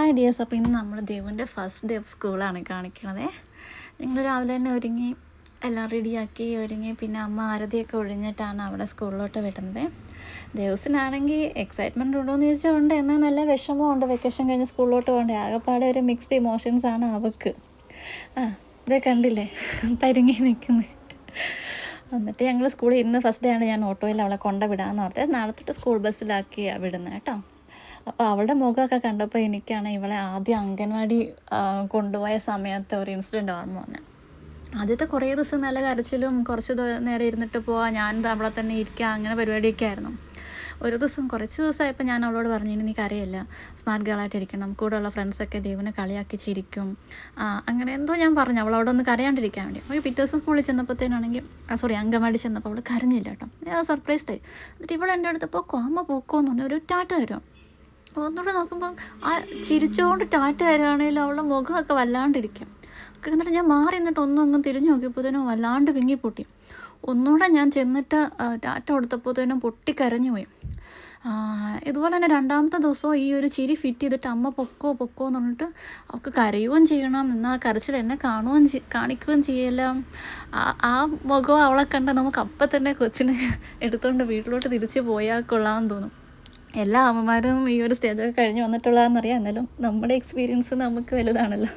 Hi dears. അപ്പോൾ ഇന്ന് നമ്മൾ ദേവുവിൻ്റെ ഫസ്റ്റ് ഡേ ഓഫ് സ്കൂളാണ് കാണിക്കണത്. ഞങ്ങൾ രാവിലെ തന്നെ ഒരുങ്ങി എല്ലാം റെഡിയാക്കി ഒരുങ്ങി പിന്നെ അമ്മ ആരതിയൊക്കെ ഒഴിഞ്ഞിട്ടാണ് അവിടെ സ്കൂളിലോട്ട് വിടുന്നത്. ദേവസിനാണെങ്കിൽ എക്സൈറ്റ്മെൻറ്റ് ഉണ്ടോ എന്ന് ചോദിച്ചാൽ ഉണ്ട്, എന്നാൽ നല്ല വിഷമമുണ്ട്. വെക്കേഷൻ കഴിഞ്ഞ് സ്കൂളിലോട്ട് പോകണ്ടേ, ആകെപ്പാടെ ഒരു മിക്സ്ഡ് ഇമോഷൻസാണ് അവൾക്ക്. ഇതേ കണ്ടില്ലേ പരിങ്ങി നിൽക്കുന്നത്. എന്നിട്ട് ഞങ്ങൾ സ്കൂളിൽ ഇന്ന് ഫസ്റ്റ് ഡേ ആണ്, ഞാൻ ഓട്ടോയിൽ അവളെ കൊണ്ടുവിടാമെന്ന് ഓർത്തത്. നാളെ തൊട്ട് സ്കൂൾ ബസ്സിലാക്കിയാണ് വിടുന്നത് കേട്ടോ. അപ്പോൾ അവളുടെ മുഖമൊക്കെ കണ്ടപ്പോൾ എനിക്കാണ് ഇവളെ ആദ്യം അംഗൻവാടി കൊണ്ടുപോയ സമയത്ത് ഒരു ഇൻസിഡൻറ്റ് ഓർമ്മ വന്നത്. ആദ്യത്തെ കുറേ ദിവസം നല്ല കരച്ചിലും കുറച്ച് നേരം ഇരുന്നിട്ട് പോവാം, ഞാൻ അവിടെ തന്നെ ഇരിക്കുക, അങ്ങനെ പരിപാടിയൊക്കെ ആയിരുന്നു. ഒരു ദിവസം കുറച്ച് ദിവസമായപ്പോൾ ഞാൻ അവളോട് പറഞ്ഞു, ഇനി നീ കരയില്ല, സ്മാർട്ട് ഗേളായിട്ടിരിക്കണം, കൂടെയുള്ള ഫ്രണ്ട്സൊക്കെ ദൈവനെ കളിയാക്കി ചിരിക്കും, അങ്ങനെ എന്തോ ഞാൻ പറഞ്ഞു അവളവിടെ ഒന്ന് കരയാണ്ടിരിക്കാൻ വേണ്ടി. അപ്പോൾ പിറ്റേ ദിവസം സ്കൂളിൽ ചെന്നപ്പോഴത്തേനാണെങ്കിൽ അംഗൻവാടി ചെന്നപ്പോൾ അവൾ കരഞ്ഞില്ല കേട്ടോ. ഞാൻ സർപ്രൈസ്ഡായി. എന്നിട്ട് ഇവിടെ എൻ്റെ അടുത്ത് പോക്കോ അമ്മ പോക്കോന്ന് പറഞ്ഞാൽ ഒരു ടാറ്റ തരും. ഒന്നുകൂടെ നോക്കുമ്പോൾ ആ ചിരിച്ചുകൊണ്ട് ടാറ്റ തരുവാണെങ്കിലും അവളുടെ മുഖമൊക്കെ വല്ലാണ്ടിരിക്കും. എന്നിട്ട് ഞാൻ മാറി നിന്നിട്ട് ഒന്നും തിരിഞ്ഞു നോക്കിയപ്പോഴത്തേനും വല്ലാണ്ട് വിങ്ങിപ്പൊട്ടി. ഒന്നുകൂടെ ഞാൻ ചെന്നിട്ട് ടാറ്റ കൊടുത്തപ്പോഴത്തേനും പൊട്ടിക്കരഞ്ഞു പോയി. ഇതുപോലെ തന്നെ രണ്ടാമത്തെ ദിവസവും ഈ ഒരു ചിരി ഫിറ്റ് ചെയ്തിട്ട് അമ്മ പൊക്കോ എന്ന് പറഞ്ഞിട്ട് അവൾക്ക് കരയുകയും ചെയ്യണം, എന്നാൽ കരച്ചിൽ എന്നെ കാണിക്കുകയും ചെയ്യില്ല. ആ മുഖം അവളെ കണ്ട നമുക്ക് അപ്പം തന്നെ കൊച്ചിനെ എടുത്തുകൊണ്ട് വീട്ടിലോട്ട് തിരിച്ച് പോയാൽ കൊള്ളാമെന്ന് തോന്നും. എല്ലാ അമ്മമാരും ഈ ഒരു സ്റ്റേജൊക്കെ കഴിഞ്ഞ് വന്നിട്ടുള്ളതെന്നറിയാം, എന്നാലും നമ്മുടെ എക്സ്പീരിയൻസ് നമുക്ക് വലുതാണല്ലോ.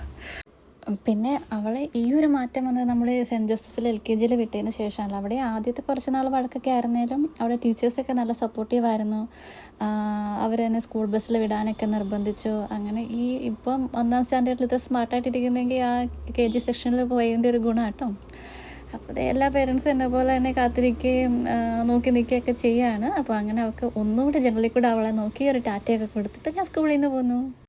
പിന്നെ അവളെ ഈ ഒരു മാറ്റം വന്നത് നമ്മൾ സെൻറ്റ് ജോസഫിൽ LKG വിട്ടതിന് ശേഷമാണല്ലോ. അവിടെ ആദ്യത്തെ കുറച്ച് നാൾ വഴക്കൊക്കെ ആയിരുന്നാലും അവിടെ ടീച്ചേഴ്സൊക്കെ നല്ല സപ്പോർട്ടീവായിരുന്നു. അവർ തന്നെ സ്കൂൾ ബസ്സിൽ വിടാനൊക്കെ നിർബന്ധിച്ചു. അങ്ങനെ ഇപ്പം 1ാം സ്റ്റാൻഡേർഡിൽ ഇത് സ്മാർട്ടായിട്ടിരിക്കുന്നെങ്കിൽ ആ KG സെക്ഷനിൽ പോയതിൻ്റെ ഒരു ഗുണം കേട്ടോ. അപ്പോൾ എല്ലാ പേരൻസും എന്നെ പോലെ തന്നെ കാത്തിരിക്കുകയും നോക്കി നിൽക്കുകയൊക്കെ ചെയ്യുകയാണ്. അപ്പോൾ അങ്ങനെ അവൾക്ക് ഒന്നുകൂടെ ജനലിൽ കൂടെ അവളെ നോക്കി ഒരു ടാറ്റയൊക്കെ കൊടുത്തിട്ട് ഞാൻ സ്കൂളിൽ നിന്ന് പോന്നു.